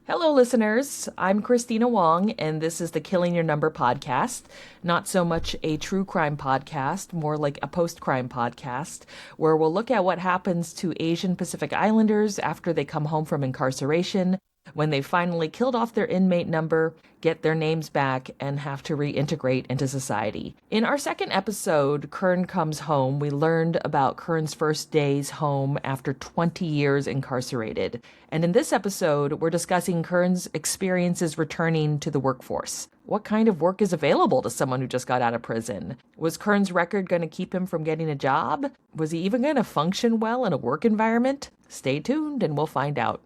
Hello, listeners. I'm Christina Wong, and this is the Killing Your Number podcast. Not so much a true crime podcast, more like a post crime podcast, where we'll look at what happens to Asian Pacific Islanders after they come home from incarceration, when they finally killed off their inmate number, get their names back, and have to reintegrate into society. In our second episode, Kirn Comes Home, we learned about Kirn's first days home after 20 years incarcerated. And in this episode, we're discussing Kirn's experiences returning to the workforce. What kind of work is available to someone who just got out of prison? Was Kirn's record going to keep him from getting a job? Was he even going to function well in a work environment? Stay tuned and we'll find out.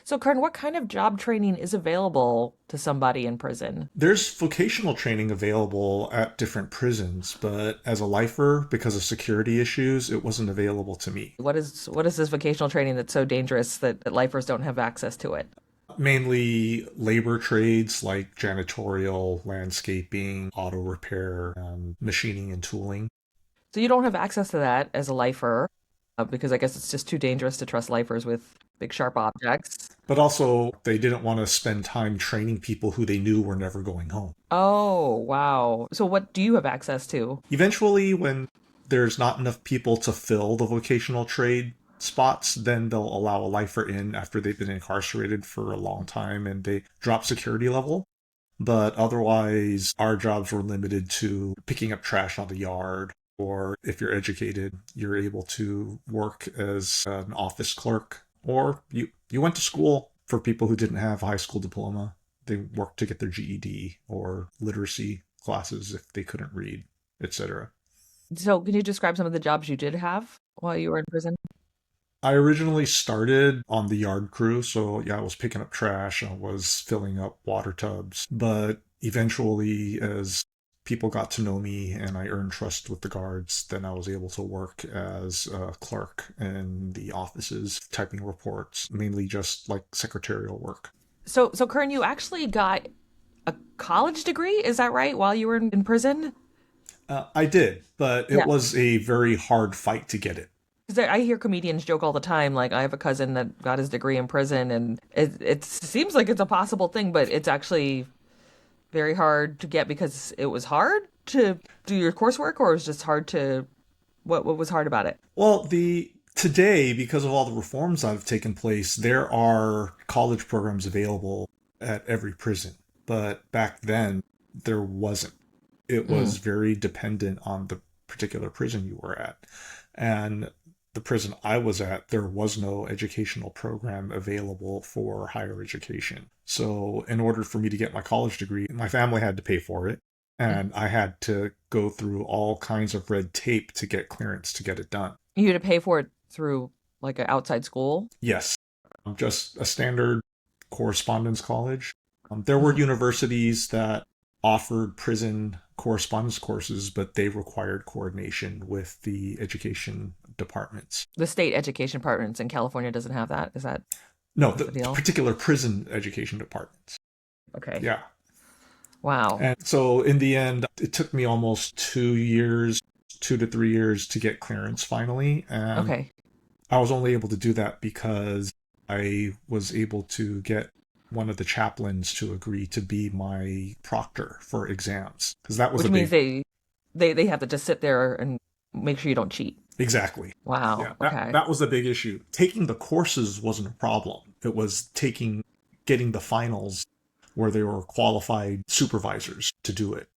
So, Kirn, what kind of job training is available to somebody in prison? There's vocational training available at different prisons, but as a lifer, because of security issues, it wasn't available to me. What is this vocational training that's so dangerous that lifers don't have access to it? Mainly labor trades like janitorial, landscaping, auto repair, machining and tooling. So you don't have access to that as a lifer, because I guess it's just too dangerous to trust lifers with big sharp objects. But also, they didn't want to spend time training people who they knew were never going home. Oh, wow. So what do you have access to? Eventually, when there's not enough people to fill the vocational trade spots, then they'll allow a lifer in after they've been incarcerated for a long time and they drop security level. But otherwise, our jobs were limited to picking up trash on the yard, or if you're educated, you're able to work as an office clerk, or you went to school. For people who didn't have a high school diploma, they worked to get their GED or literacy classes if they couldn't read, etc. So can you describe some of the jobs you did have while you were in prison? I originally started on the yard crew, so yeah, I was picking up trash, I was filling up water tubs, but eventually, as people got to know me and I earned trust with the guards, then I was able to work as a clerk in the offices, typing reports, mainly just like secretarial work. So Kirn, you actually got a college degree, is that right, while you were in prison? I did, but Yeah. it was a very hard fight to get it. Because I hear comedians joke all the time, like I have a cousin that got his degree in prison, and it seems like it's a possible thing, but it's actually very hard to get because it was hard to do your coursework, or it was just hard to what was hard about it? Well, the today, because of all the reforms that have taken place, there are college programs available at every prison. But back then, there wasn't. It was very dependent on the particular prison you were at. And the prison I was at, there was no educational program available for higher education. So in order for me to get my college degree, my family had to pay for it. And I had to go through all kinds of red tape to get clearance to get it done. You had to pay for it through like an outside school? Yes, just a standard correspondence college. There were universities that offered prison correspondence courses, but they required coordination with the education departments. The state education departments in California doesn't have that. Is that No, that's the the deal? particular prison education departments. Okay. Yeah. Wow. And so in the end, it took me almost 2 years, 2 to 3 years to get clearance finally. And Okay. I was only able to do that because I was able to get one of the chaplains to agree to be my proctor for exams. Because that was Which a means big... they have to just sit there and make sure you don't cheat. Exactly. Wow. Yeah, Okay. that was the big issue. Taking the courses wasn't a problem. It was getting the finals where they were qualified supervisors to do it.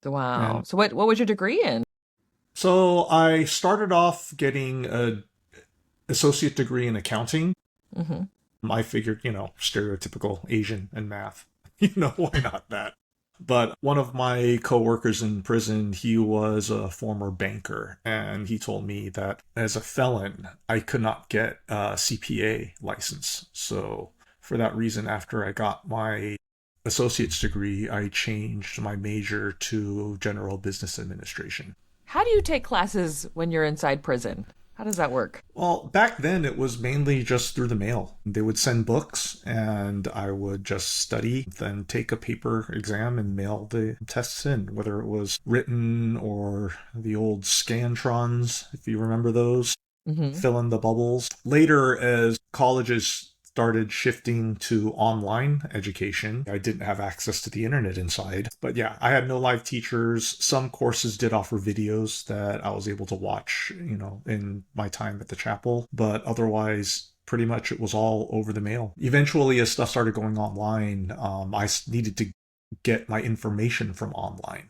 Wow. And So what was your degree in? so I started off getting a associate degree in accounting. Hmm. I figured, stereotypical Asian and math. Why not that? But one of my coworkers in prison, he was a former banker, and he told me that as a felon, I could not get a CPA license. So for that reason, after I got my associate's degree, I changed my major to general business administration. How do you take classes when you're inside prison? How does that work? Well, back then it was mainly just through the mail. They would send books and I would just study, then take a paper exam and mail the tests in, whether it was written or the old Scantrons, if you remember those, Hmm. fill in the bubbles. Later, as colleges started shifting to online education, I didn't have access to the internet inside. But yeah, I had no live teachers. Some courses did offer videos that I was able to watch, in my time at the chapel. But otherwise, pretty much it was all over the mail. Eventually, as stuff started going online, I needed to get my information from online.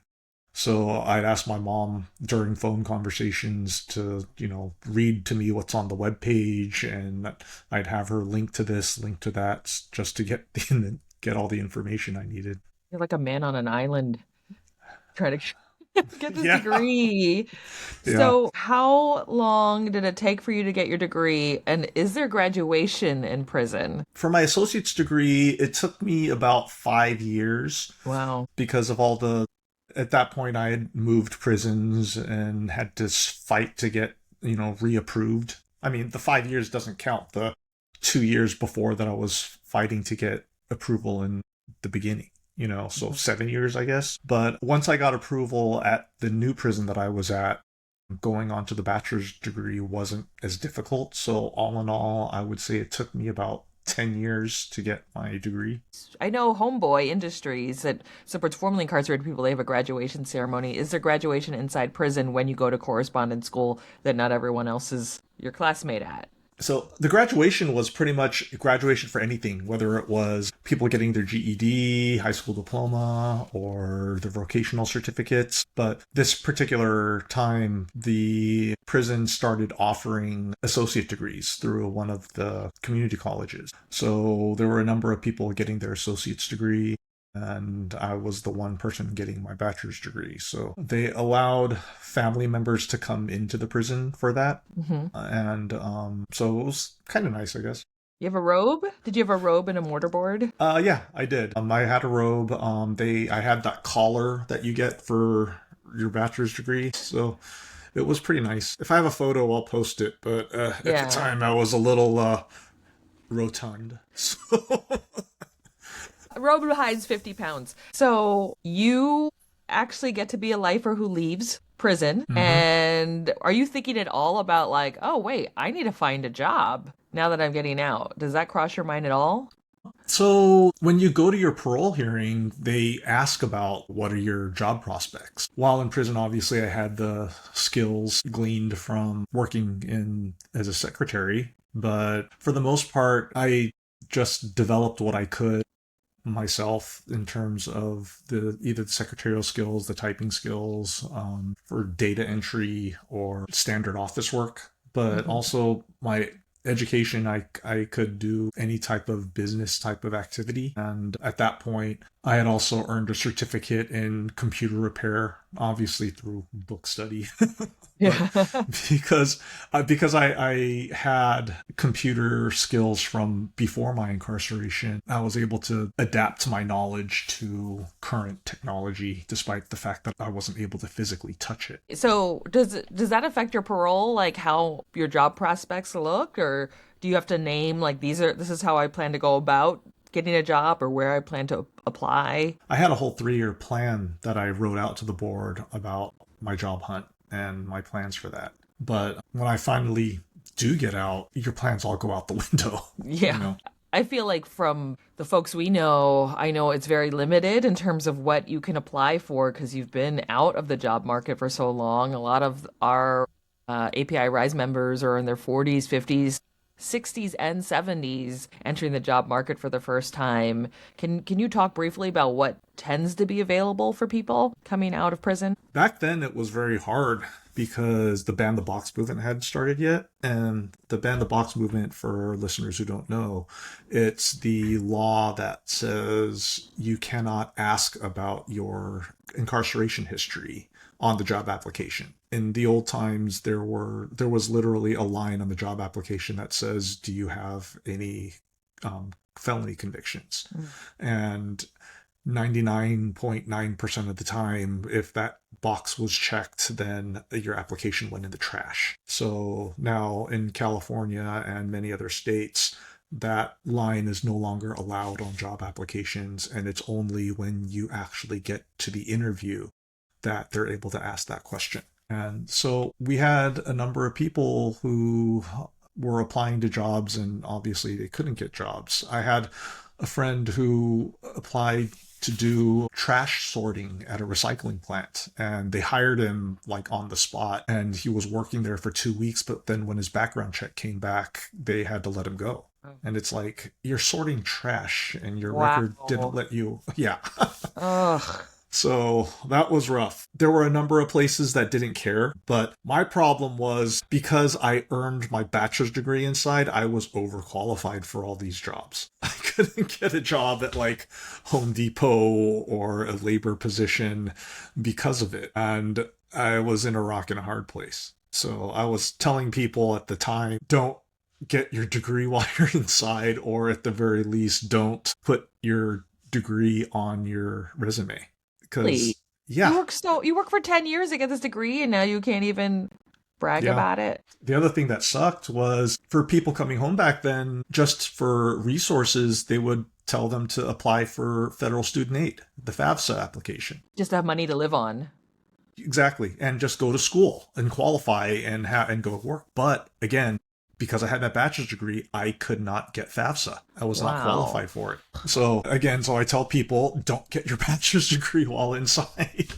So I'd ask my mom during phone conversations to, read to me what's on the web page, and I'd have her link to this, link to that, just to get all the information I needed. You're like a man on an island trying to get this Yeah, degree. yeah. So, how long did it take for you to get your degree? And is there graduation in prison? For my associate's degree, it took me about 5 years Wow. because of at that point, I had moved prisons and had to fight to get, reapproved. I mean, the 5 years doesn't count the 2 years before that I was fighting to get approval in the beginning, so 7 years, I guess. But once I got approval at the new prison that I was at, going on to the bachelor's degree wasn't as difficult. So, all in all, I would say it took me about 10 years to get my degree. I know Homeboy Industries that supports formerly incarcerated people. They have a graduation ceremony. Is there graduation inside prison when you go to correspondence school that not everyone else is your classmate at? So the graduation was pretty much graduation for anything, whether it was people getting their GED, high school diploma, or their vocational certificates. But this particular time, the prison started offering associate degrees through one of the community colleges. So there were a number of people getting their associate's degree, and I was the one person getting my bachelor's degree. So they allowed family members to come into the prison for that. Hmm. And so it was kind of nice, I guess. You have a robe? Did you have a robe and a mortarboard? Yeah, I did. I had a robe. I had that collar that you get for your bachelor's degree. So it was pretty nice. If I have a photo, I'll post it. But at the Yeah. time, I was a little rotund. So Robe hides 50 pounds. So you actually get to be a lifer who leaves prison. Mhm. And are you thinking at all about, like, oh, wait, I need to find a job now that I'm getting out? Does that cross your mind at all? So, when you go to your parole hearing, they ask about what are your job prospects. While in prison, obviously, I had the skills gleaned from working in as a secretary, but for the most part, I just developed what I could myself in terms of either the secretarial skills, the typing skills, for data entry or standard office work, but Hmm. also my education. I could do any type of business type of activity, and at that point I had also earned a certificate in computer repair, obviously through book study. But Yeah. because I had computer skills from before my incarceration, I was able to adapt my knowledge to current technology, despite the fact that I wasn't able to physically touch it. So does that affect your parole, like how your job prospects look, or do you have to name like this is how I plan to go about getting a job or where I plan to apply? I had a whole 3 year plan that I wrote out to the board about my job hunt and my plans for that. But when I finally do get out, your plans all go out the window, you Yeah. know? I feel like from the folks we know, I know it's very limited in terms of what you can apply for because you've been out of the job market for so long. A lot of our API Rise members are in their 40s, 50s, 60s, and 70s entering the job market for the first time. Can you talk briefly about what tends to be available for people coming out of prison? Back then, it was very hard because the ban the box movement hadn't started yet. And the ban the box movement, for listeners who don't know, it's the law that says you cannot ask about your incarceration history on the job application. In the old times, there was literally a line on the job application that says, "Do you have any felony convictions?" Mm. And 99.9% of the time, if that box was checked, then your application went in the trash. So now in California and many other states, that line is no longer allowed on job applications, and it's only when you actually get to the interview that they're able to ask that question. And so we had a number of people who were applying to jobs, and obviously they couldn't get jobs. I had a friend who applied to do trash sorting at a recycling plant, and they hired him like on the spot, and he was working there for 2 weeks, but then when his background check came back, they had to let him go. And it's like, you're sorting trash and your record didn't Wow. let you. Yeah. Ugh. So that was rough. There were a number of places that didn't care, but my problem was because I earned my bachelor's degree inside, I was overqualified for all these jobs. I couldn't get a job at like Home Depot or a labor position because of it. And I was in a rock and a hard place. So I was telling people at the time, don't get your degree while you're inside, or at the very least, don't put your degree on your resume. Really? Because, yeah, You work for 10 years to get this degree and now you can't even brag yeah. about it. The other thing that sucked was for people coming home back then, just for resources, they would tell them to apply for federal student aid, the FAFSA application. Just to have money to live on. Exactly. And just go to school and qualify and and go to work. But again, because I had that bachelor's degree, I could not get FAFSA. I was not Wow. qualified for it. So again, so I tell people, don't get your bachelor's degree while inside.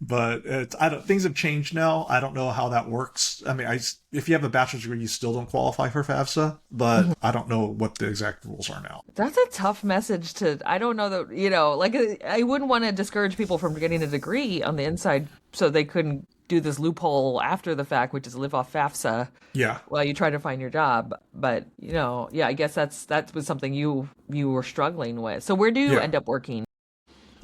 But I don't. Things have changed now. I don't know how that works. I mean, if you have a bachelor's degree, you still don't qualify for FAFSA. But I don't know what the exact rules are now. That's a tough message to, I don't know that, like I wouldn't want to discourage people from getting a degree on the inside so they couldn't do this loophole after the fact, which is live off FAFSA Yeah, while you try to find your job. But, yeah, I guess that was something you were struggling with. So where do you yeah. end up working?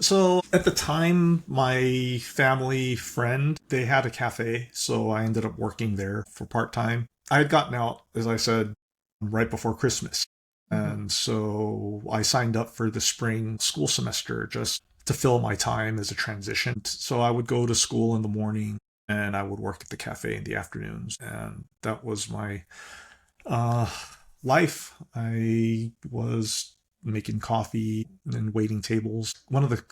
So at the time, my family friend, they had a cafe, so I ended up working there for part time. I had gotten out, as I said, right before Christmas. Mhm. And so I signed up for the spring school semester just to fill my time as a transition. So I would go to school in the morning and I would work at the cafe in the afternoons. And that was my uh, life. I was making coffee and waiting tables. One of the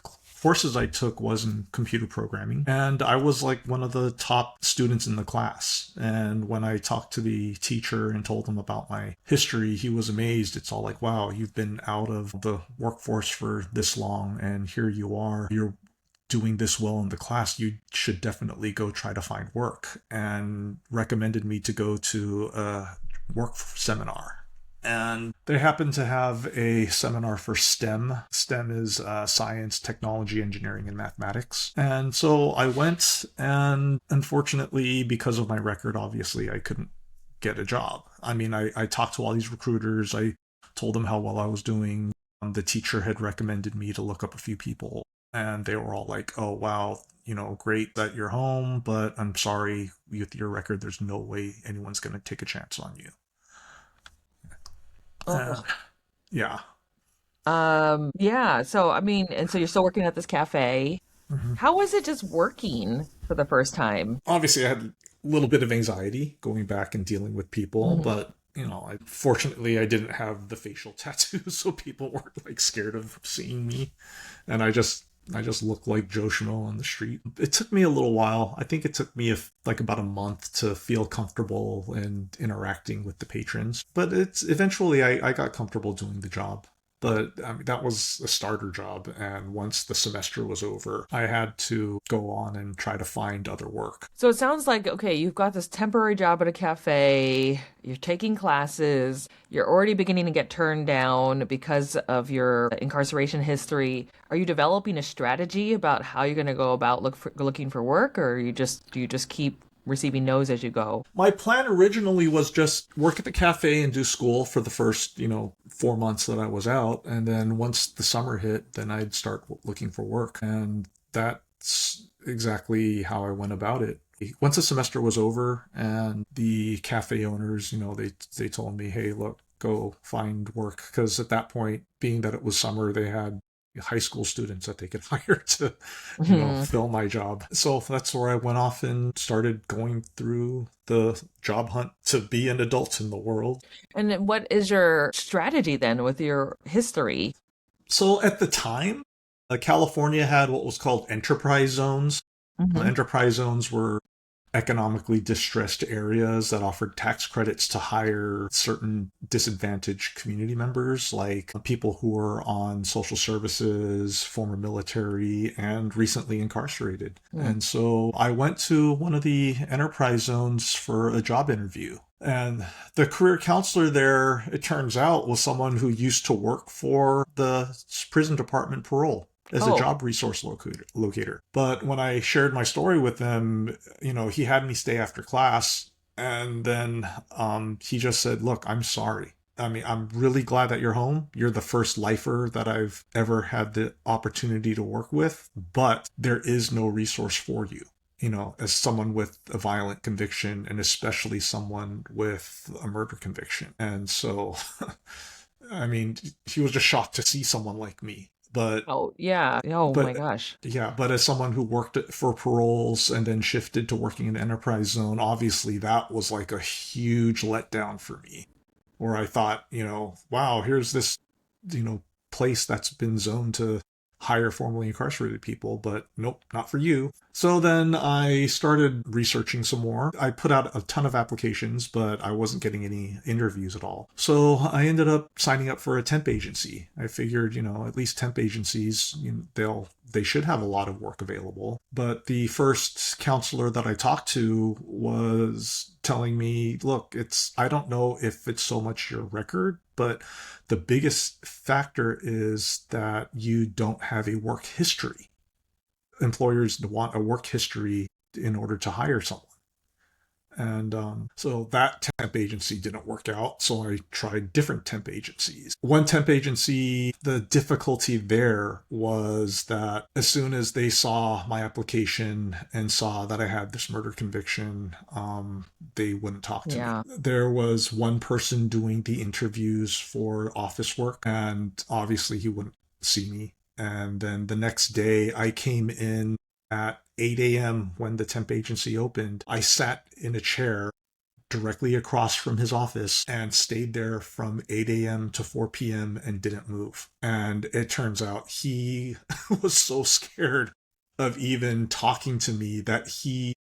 courses I took was in computer programming, and I was like one of the top students in the class. And when I talked to the teacher and told him about my history, he was amazed. It's all like, wow, you've been out of the workforce for this long, and here you are. You're doing this well in the class, you should definitely go try to find work, and recommended me to go to a work seminar. And they happened to have a seminar for STEM. STEM is science, technology, engineering, and mathematics. And so I went, and unfortunately, because of my record, obviously, I couldn't get a job. I mean, I talked to all these recruiters. I told them how well I was doing. The teacher had recommended me to look up a few people, and they were all like, oh, wow, great that you're home, but I'm sorry, with your record, there's no way anyone's going to take a chance on you. And Oh. yeah. Yeah. So, I mean, and so you're still working at this cafe. Mhm. How was it just working for the first time? Obviously, I had a little bit of anxiety going back and dealing with people, Mhm. but fortunately, I didn't have the facial tattoos, so people weren't like scared of seeing me, and I just looked like Joe Schmo on the street. It took me a little while. I think it took me like about a month to feel comfortable and interacting with the patrons, but it's eventually I got comfortable doing the job. But I mean, that was a starter job, and once the semester was over, I had to go on and try to find other work. So it sounds like, okay, you've got this temporary job at a cafe, you're taking classes, you're already beginning to get turned down because of your incarceration history. Are you developing a strategy about how you're going to go about looking for work, or do you just keep receiving no's as you go? My plan originally was just work at the cafe and do school for the first, 4 months that I was out. And then once the summer hit, then I'd start looking for work. And that's exactly how I went about it. Once the semester was over and the cafe owners, they told me, hey, look, go find work. Because at that point, being that it was summer, they had high school students that they could hire to, Mhm. fill my job. So that's where I went off and started going through the job hunt to be an adult in the world. And then what is your strategy then with your history? So at the time, California had what was called enterprise zones. Hmm. Enterprise zones were economically distressed areas that offered tax credits to hire certain disadvantaged community members, like people who were on social services, former military, and recently incarcerated. Mm. And so I went to one of the enterprise zones for a job interview. And the career counselor there, it turns out, was someone who used to work for the prison department parole as a Oh, job resource locator. But when I shared my story with him, he had me stay after class. And then he just said, look, I'm sorry. I mean, I'm really glad that you're home. You're the first lifer that I've ever had the opportunity to work with, but there is no resource for you. As someone with a violent conviction, and especially someone with a murder conviction. And so, I mean, he was just shocked to see someone like me. oh, yeah. Oh my But gosh. yeah, but as someone who worked for paroles and then shifted to working in enterprise zone, obviously that was like a huge letdown for me. Where I thought, wow, here's this, you know, place that's been zoned to hire formerly incarcerated people, but nope, not for you. So then I started researching some more. I put out a ton of applications, but I wasn't getting any interviews at all. So I ended up signing up for a temp agency. I figured, at least temp agencies, they should have a lot of work available. But the first counselor that I talked to was telling me, look, I don't know if it's so much your record, but the biggest factor is that you don't have a work history. Employers want a work history in order to hire someone. And so that temp agency didn't work out. So I tried different temp agencies. One temp agency, the difficulty there was that as soon as they saw my application and saw that I had this murder conviction, they wouldn't talk to me. Yeah. There was one person doing the interviews for office work, and obviously he wouldn't see me. And then the next day I came in at 8 a.m. when the temp agency opened. I sat in a chair directly across from his office and stayed there from 8 a.m. to 4 p.m. and didn't move. And it turns out he was so scared of even talking to me that he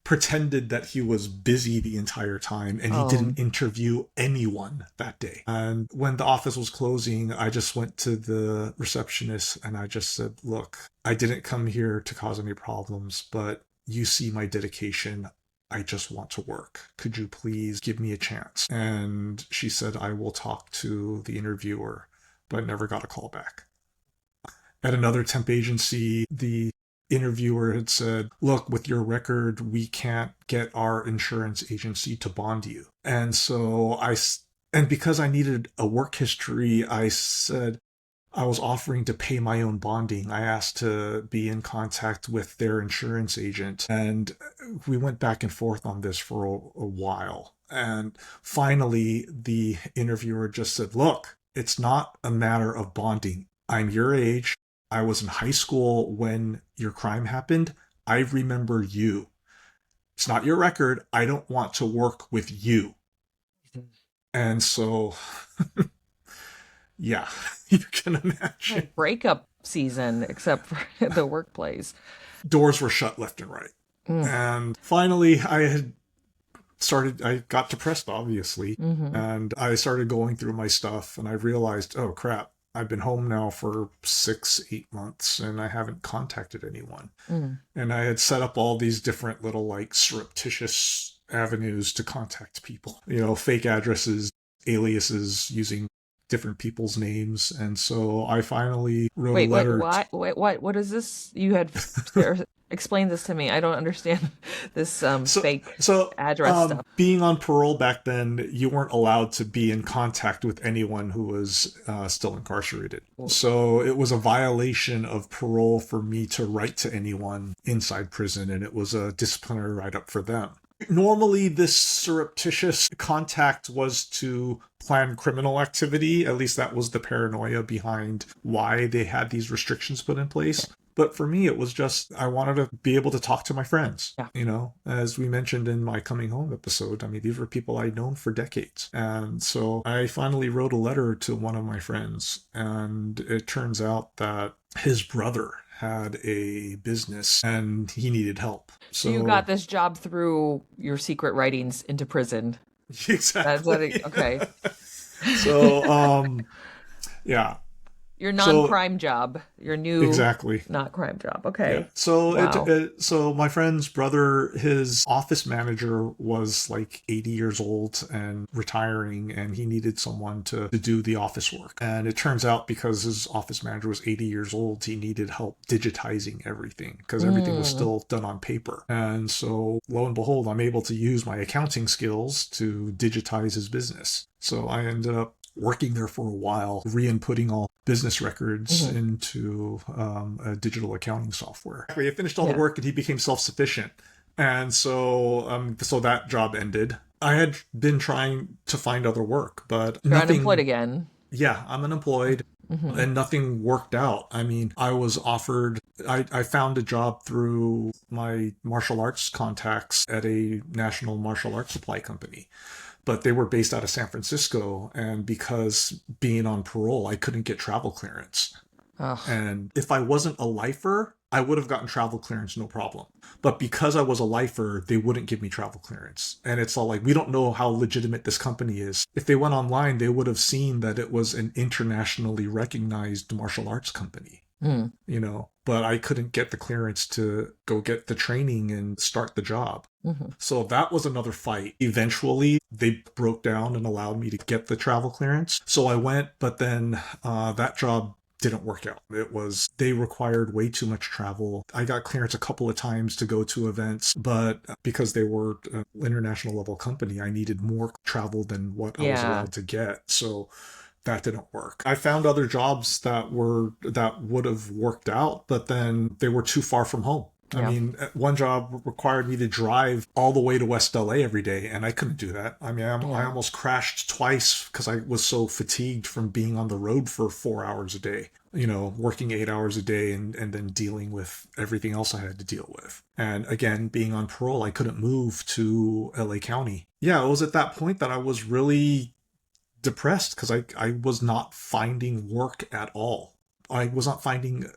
pretended that he was busy the entire time, and he Oh, didn't interview anyone that day. And when the office was closing, I just went to the receptionist and I just said, look, I didn't come here to cause any problems, but you see my dedication. I just want to work. Could you please give me a chance? And she said, I will talk to the interviewer, but never got a call back. At another temp agency, the interviewer had said, look, with your record, we can't get our insurance agency to bond you. And because I needed a work history, I said I was offering to pay my own bonding. I asked to be in contact with their insurance agent, and we went back and forth on this for a while. And finally, the interviewer just said, look, it's not a matter of bonding. I'm your age. I was in high school when your crime happened. I remember you. It's not your record. I don't want to work with you. And so, yeah, you can imagine. like breakup season, except for the workplace. Doors were shut left and right. Mm. And finally, I got depressed, obviously. Hmm. And I started going through my stuff, and I realized, oh crap, I've been home now for 6, 8 months and I haven't contacted anyone. Mm. And I had set up all these different little like surreptitious avenues to contact people, fake addresses, aliases, using different people's names. And so I finally wrote a Wait, letter. why? Wait, what is this? You had explain this to me. I don't understand this So, fake so address stuff. being on parole back then, you weren't allowed to be in contact with anyone who was still incarcerated. So it was a violation of parole for me to write to anyone inside prison, and it was a disciplinary write-up for them. Normally, this surreptitious contact was to plan criminal activity. At least that was the paranoia behind why they had these restrictions put in place. But for me, it was just I wanted to be able to talk to my friends. Yeah. You know, as we mentioned in my coming home episode, I mean, these were people I'd known for decades. And so I finally wrote a letter to one of my friends, and it turns out that his brother had a business and he needed help. So you got So this job through your secret writings into prison. That's what exactly. okay. So yeah. Your So non-crime job, your new exactly. not crime job. Yeah. Okay. So Wow. so my friend's brother, his office manager was like 80 years old and retiring, and he needed someone to do the office work. And it turns out because his office manager was 80 years old, he needed help digitizing everything because everything was Mm. still done on paper. And so lo and behold, I'm able to use my accounting skills to digitize his business. So I ended up working there for a while, re-inputting all business records Hmm. into a digital accounting software. He finished all the Yeah. work and he became self-sufficient. And so, so that job ended. I had been trying to find other work, but You're unemployed nothing. again. Yeah, I'm unemployed Hmm. and nothing worked out. I mean, I was offered, I found a job through my martial arts contacts at a national martial arts supply company, but they were based out of San Francisco. And because being on parole, I couldn't get travel clearance. Oh, And if I wasn't a lifer, I would have gotten travel clearance, no problem. But because I was a lifer, they wouldn't give me travel clearance. And it's all like, we don't know how legitimate this company is. If they went online, they would have seen that it was an internationally recognized martial arts company, mm. you know, but I couldn't get the clearance to go get the training and start the job. Hmm. So that was another fight. Eventually, they broke down and allowed me to get the travel clearance. So I went, but then that job didn't work out. It was, they required way too much travel. I got clearance a couple of times to go to events, but because they were an international level company, I needed more travel than what I was Yeah. allowed to get. So that didn't work. I found other jobs that would have worked out, but then they were too far from home. I Yeah. mean, one job required me to drive all the way to West LA every day, and I couldn't do that. I mean, I Yeah. almost crashed twice because I was so fatigued from being on the road for 4 hours a day, you know, working 8 hours a day and then dealing with everything else I had to deal with. And again, being on parole, I couldn't move to LA County. Yeah, it was at that point that I was really depressed because I was not finding work at all. I was not finding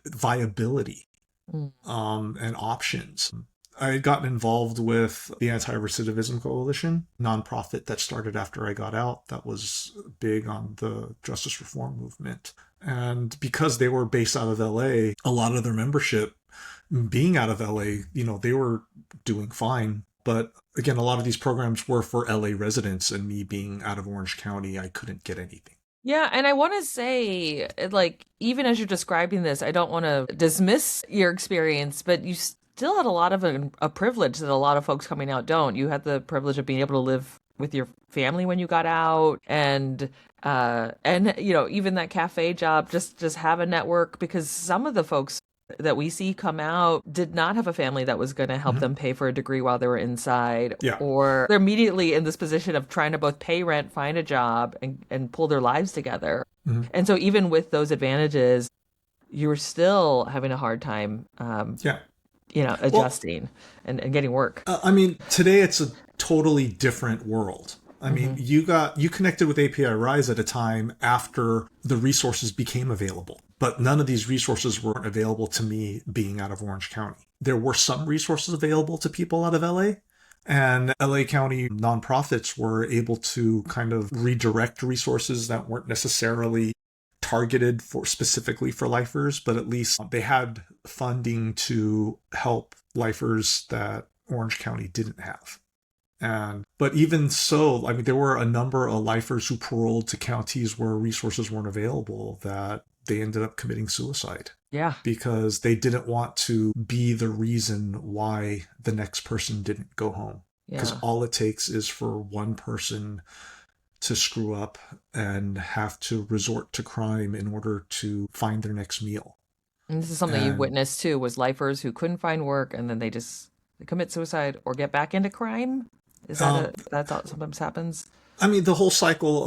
viability Mm. and options. I had gotten involved with the Anti Recidivism Coalition, nonprofit that started after I got out, that was big on the justice reform movement. And because they were based out of LA, a lot of their membership being out of LA, you know, they were doing fine. But again, a lot of these programs were for LA residents, and me being out of Orange County, I couldn't get anything. Yeah, and I want to say, like, even as you're describing this, I don't want to dismiss your experience, but you still had a lot of a privilege that a lot of folks coming out don't. You had the privilege of being able to live with your family when you got out, and you know, even that cafe job, just have a network because some of the folks that we see come out did not have a family that was going to help Mm-hmm. them pay for a degree while they were inside, Yeah. or they're immediately in this position of trying to both pay rent, find a job, and pull their lives together. Mm-hmm. And so even with those advantages, you were still having a hard time, Yeah. you know, Well, adjusting and getting work. I mean, today it's a totally different world. I mean, Hmm. you connected with API Rise at a time after the resources became available, but none of these resources weren't available to me being out of Orange County. There were some resources available to people out of LA, and LA County nonprofits were able to kind of redirect resources that weren't necessarily targeted for specifically for lifers, but at least they had funding to help lifers that Orange County didn't have. And but even so, I mean, there were a number of lifers who paroled to counties where resources weren't available that they ended up committing suicide Yeah. because they didn't want to be the reason why the next person didn't go home. Because Yeah. all it takes is for one person to screw up and have to resort to crime in order to find their next meal. And this is something you've And witnessed too, was lifers who couldn't find work and then they just commit suicide or get back into crime? Is that Um, a that's how it sometimes happens? I mean, the whole cycle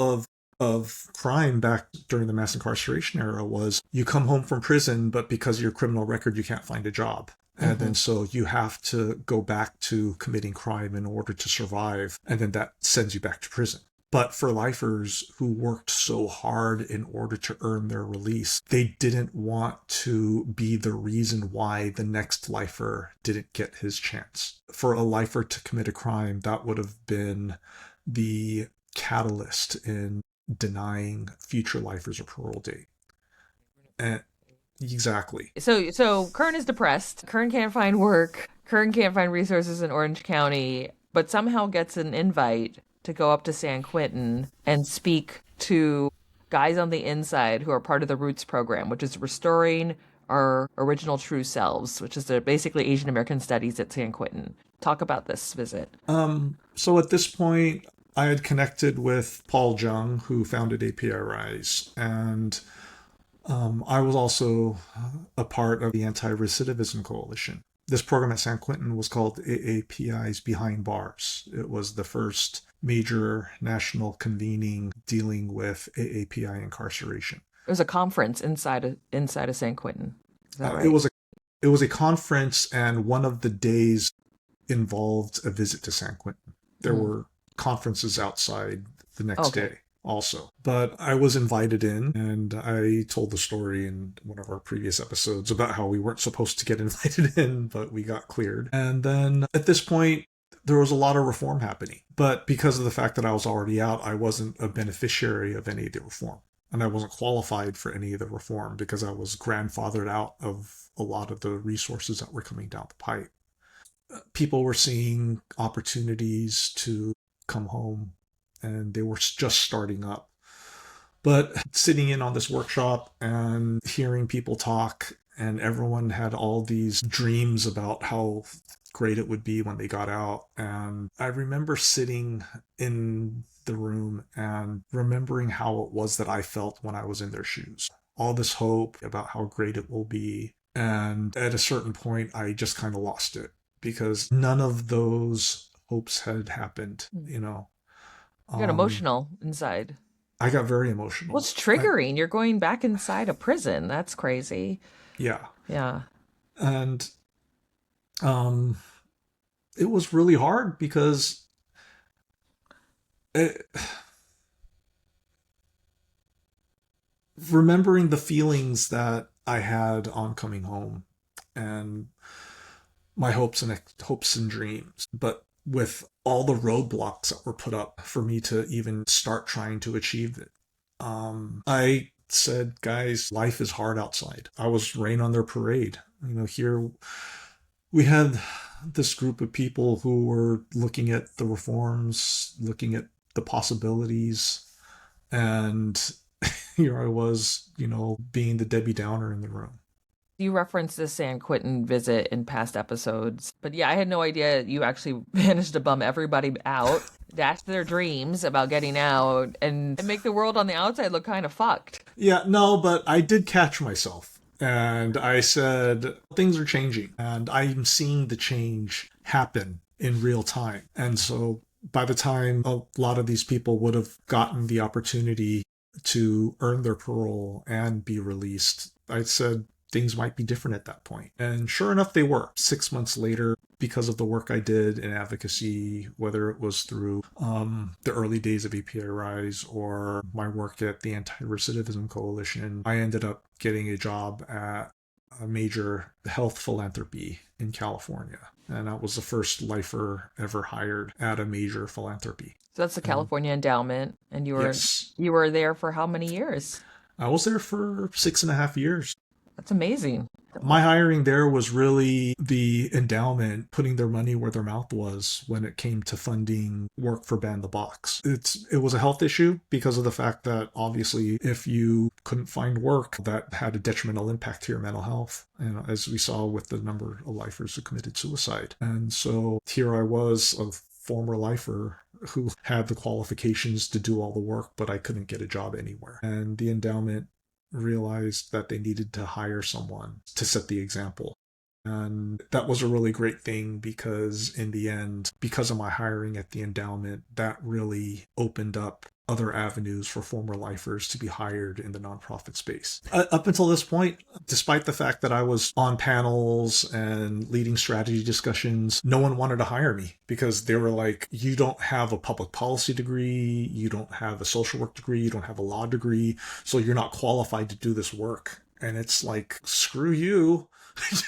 of crime back during the mass incarceration era was you come home from prison, but because of your criminal record, you can't find a job. And Hmm. then so you have to go back to committing crime in order to survive. And then that sends you back to prison. But for lifers who worked so hard in order to earn their release, they didn't want to be the reason why the next lifer didn't get his chance. For a lifer to commit a crime, that would have been the catalyst in denying future lifers a parole date. And exactly. So Kern is depressed. Kern can't find work. Kern can't find resources in Orange County, but somehow gets an invite to go up to San Quentin and speak to guys on the inside who are part of the Roots program, which is restoring our original true selves, which is basically Asian American studies at San Quentin. Talk about this visit. So at this point, I had connected with Paul Jung, who founded API Rise, and I was also a part of the Anti-Recidivism Coalition. This program at San Quentin was called AAPI's Behind Bars. It was the first major national convening dealing with AAPI incarceration. It was a conference inside of San Quentin. Is that It right? was a conference, and one of the days involved a visit to San Quentin. There Mm. were conferences outside the next Okay. day also. But I was invited in, and I told the story in one of our previous episodes about how we weren't supposed to get invited in, but we got cleared. And then at this point, there was a lot of reform happening. But because of the fact that I was already out, I wasn't a beneficiary of any of the reform. And I wasn't qualified for any of the reform because I was grandfathered out of a lot of the resources that were coming down the pipe. People were seeing opportunities to come home, and they were just starting up. But sitting in on this workshop and hearing people talk, and everyone had all these dreams about how great it would be when they got out. And I remember sitting in the room and remembering how it was that I felt when I was in their shoes. All this hope about how great it will be. And at a certain point, I just kind of lost it because none of those hopes had happened, Mm. you know. You got Um, emotional inside. I got very Well, emotional. it's triggering. You're going back inside a prison. That's crazy. Yeah. Yeah. And um, it was really hard because it, remembering the feelings that I had on coming home and my hopes and dreams, but with all the roadblocks that were put up for me to even start trying to achieve it. I said, guys, life is hard outside. I was rain on their parade. Here we had this group of people who were looking at the reforms, looking at the possibilities, and here I was, being the Debbie Downer in the room. You referenced the San Quentin visit in past episodes, but yeah, I had no idea you actually managed to bum everybody out, dash their dreams about getting out, and make the world on the outside look kind of fucked. Yeah, no, but I did catch myself. And I said, things are changing, and I'm seeing the change happen in real time. And so by the time a lot of these people would have gotten the opportunity to earn their parole and be released, I said things might be different at that point. And sure enough, they were. 6 months later, because of the work I did in advocacy, whether it was through the early days of API Rise or my work at the Anti-Recidivism Coalition, I ended up getting a job at a major health philanthropy in California. And that was the first lifer ever hired at a major philanthropy. So that's the And California Endowment, and yes, you were there for how many years? I was there for 6.5 years. That's amazing. My hiring there was really the endowment putting their money where their mouth was when it came to funding work for Ban the Box. It was a health issue because of the fact that obviously if you couldn't find work, that had a detrimental impact to your mental health, as we saw with the number of lifers who committed suicide. And so here I was, a former lifer who had the qualifications to do all the work, but I couldn't get a job anywhere. And the endowment realized that they needed to hire someone to set the example. And that was a really great thing because in the end, because of my hiring at the endowment, that really opened up other avenues for former lifers to be hired in the nonprofit space. Up until this point, despite the fact that I was on panels and leading strategy discussions, no one wanted to hire me because they were like, you don't have a public policy degree, you don't have a social work degree, you don't have a law degree, so you're not qualified to do this work. And it's like, screw you.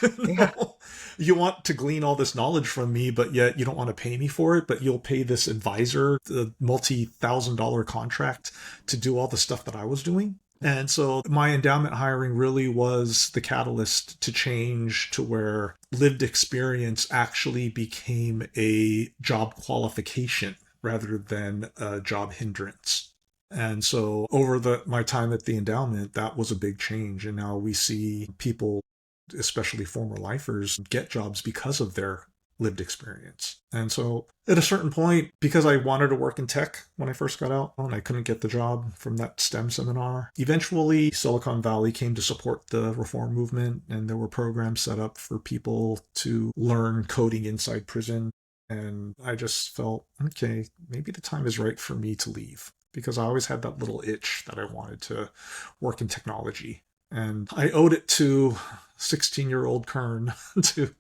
You Yeah. know, you want to glean all this knowledge from me, but yet you don't want to pay me for it, but you'll pay this advisor the multi-$1,000 contract to do all the stuff that I was doing. And so my endowment hiring really was the catalyst to change to where lived experience actually became a job qualification rather than a job hindrance. And so over my time at the endowment, that was a big change. And now we see people, especially former lifers, get jobs because of their lived experience. And so at a certain point, because I wanted to work in tech when I first got out and I couldn't get the job from that STEM seminar, eventually Silicon Valley came to support the reform movement, and there were programs set up for people to learn coding inside prison. And I just felt, okay, maybe the time is right for me to leave, because I always had that little itch that I wanted to work in technology. And I owed it to 16-year-old Kirn to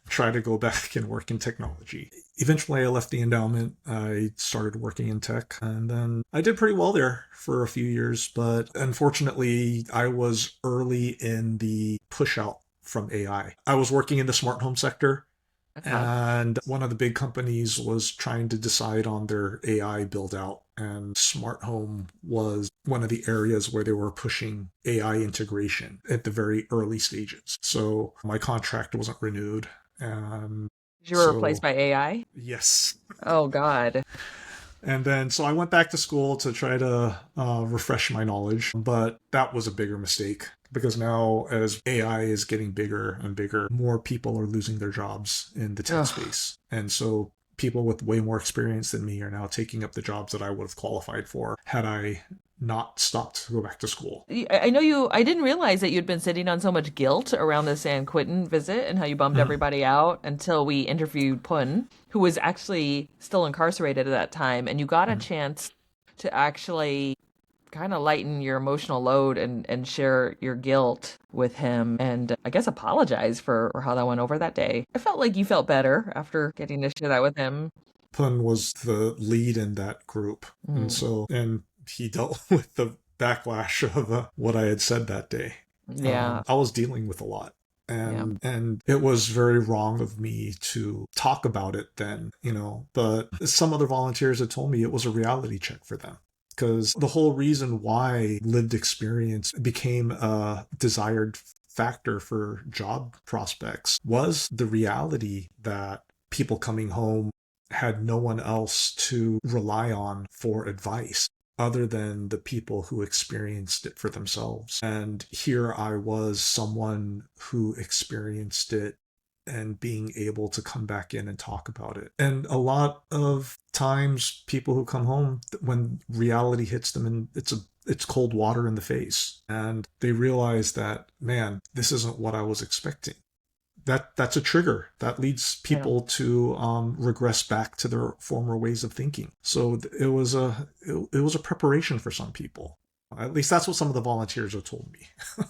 try to go back and work in technology. Eventually, I left the endowment. I started working in tech, and then I did pretty well there for a few years. But unfortunately, I was early in the push out from AI. I was working in the smart home sector, Okay. and one of the big companies was trying to decide on their AI build out. And smart home was one of the areas where they were pushing AI integration at the very early stages. So my contract wasn't renewed. And You were replaced so, by AI? yes. Oh, God. And then, so I went back to school to try to refresh my knowledge, but that was a bigger mistake because now, as AI is getting bigger and bigger, more people are losing their jobs in the tech Ugh. space. And so, people with way more experience than me are now taking up the jobs that I would have qualified for had I not stopped to go back to school. I know you, I didn't realize that you'd been sitting on so much guilt around the San Quentin visit and how you bummed Mhm. everybody out until we interviewed Pun, who was actually still incarcerated at that time. And you got a Mhm. chance to actually kind of lighten your emotional load and share your guilt with him and I guess apologize for how that went over that day. I felt like you felt better after getting to share that with him. Pun was the lead in that group. And Mm, so, and he dealt with the backlash of what I had said that day. yeah, I was dealing with a lot. yeah, And it was very wrong of me to talk about it then, but some other volunteers had told me it was a reality check for them. Because the whole reason why lived experience became a desired factor for job prospects was the reality that people coming home had no one else to rely on for advice other than the people who experienced it for themselves. And here I was, someone who experienced it and being able to come back in and talk about it. And a lot of times people who come home, when reality hits them, and it's cold water in the face, and they realize that, man, this isn't what I was expecting. That's a trigger that leads yeah. people to regress back to their former ways of thinking. So it was a preparation for some people. At least that's what some of the volunteers have told me.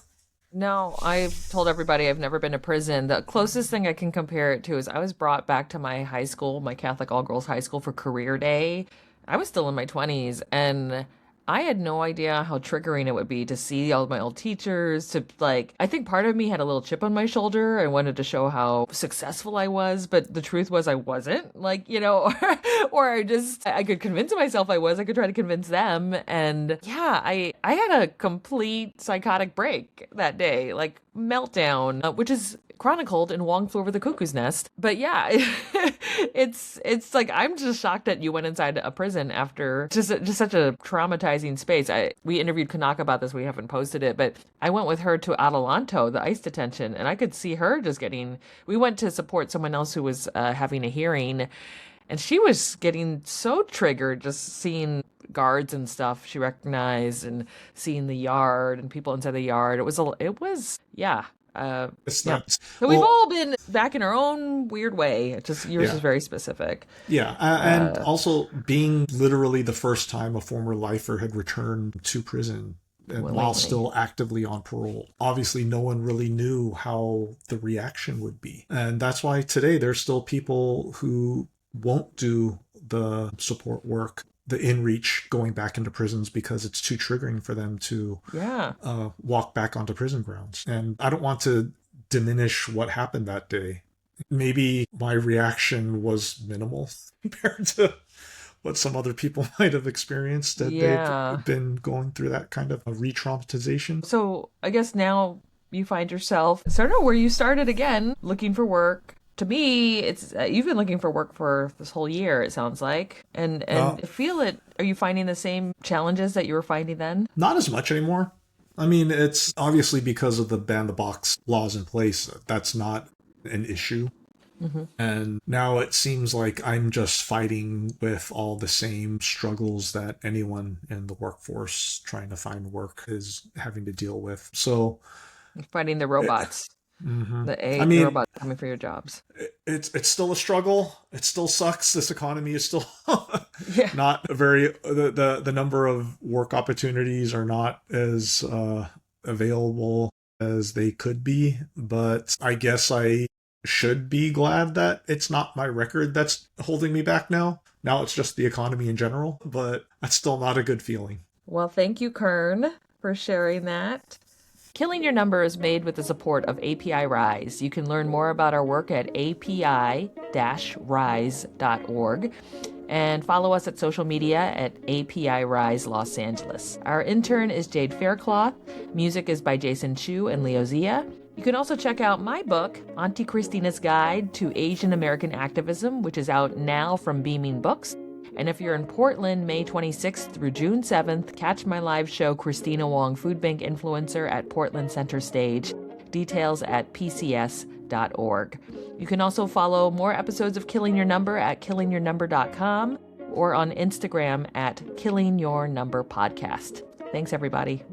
No, I've told everybody I've never been to prison. The closest thing I can compare it to is I was brought back to my high school, my Catholic all girls high school for career day. I was still in my 20s and I had no idea how triggering it would be to see all of my old teachers, to like, I think part of me had a little chip on my shoulder. I wanted to show how successful I was, but the truth was I wasn't, like, or I could convince myself I was. I could try to convince them. And yeah, I had a complete psychotic break that day, like meltdown, which is chronicled in Wong Flew Over the Cuckoo's Nest. But yeah, it's like I'm just shocked that you went inside a prison after just such a traumatizing space. We interviewed Kanaka about this. We haven't posted it, but I went with her to Adelanto, the ICE detention, and I could see her just getting. We went to support someone else who was having a hearing, and she was getting so triggered just seeing guards and stuff she recognized and seeing the yard and people inside the yard. It was yeah. It's Yeah. not. So we've Well, all been back in our own weird way. Just yours is yeah. very specific. Yeah, and also being literally the first time a former lifer had returned to prison and while Willingly. still actively on parole. Obviously, no one really knew how the reaction would be. And that's why today there's still people who won't do the support work, the in reach going back into prisons because it's too triggering for them to Yeah. walk back onto prison grounds. And I don't want to diminish what happened that day. Maybe my reaction was minimal compared to what some other people might have experienced that they've Yeah. been going through that kind of a re-traumatization. So I guess now you find yourself, so I don't know where you started again, looking for work. To me, it's you've been looking for work for this whole year. It sounds like, and Uh, I feel it. Are you finding the same challenges that you were finding then? Not as much anymore. I mean, it's obviously because of the ban the box laws in place. That's not an issue. Mm-hmm. And now it seems like I'm just fighting with all the same struggles that anyone in the workforce trying to find work is having to deal with. So, Fighting the eh, robots, mhm. I the mean, robots coming for your jobs. it's still a struggle. It still sucks. This economy is still Yeah. not a very the number of work opportunities are not as available as they could be. But I guess I should be glad that it's not my record that's holding me back now. Now it's just the economy in general, but that's still not a good feeling. Well, thank you, Kern, for sharing that. Killing Your Number is made with the support of API Rise. You can learn more about our work at api-rise.org and follow us at social media at API Rise Los Angeles. Our intern is Jade Faircloth. Music is by Jason Chu and Leo Zia. You can also check out my book, Auntie Christina's Guide to Asian American Activism, which is out now from Beaming Books. And if you're in Portland, May 26th through June 7th, catch my live show, Christina Wong, Food Bank Influencer, at Portland Center Stage. Details at pcs.org. You can also follow more episodes of Killing Your Number at killingyournumber.com or on Instagram at Killing Your Number Podcast. Thanks, everybody.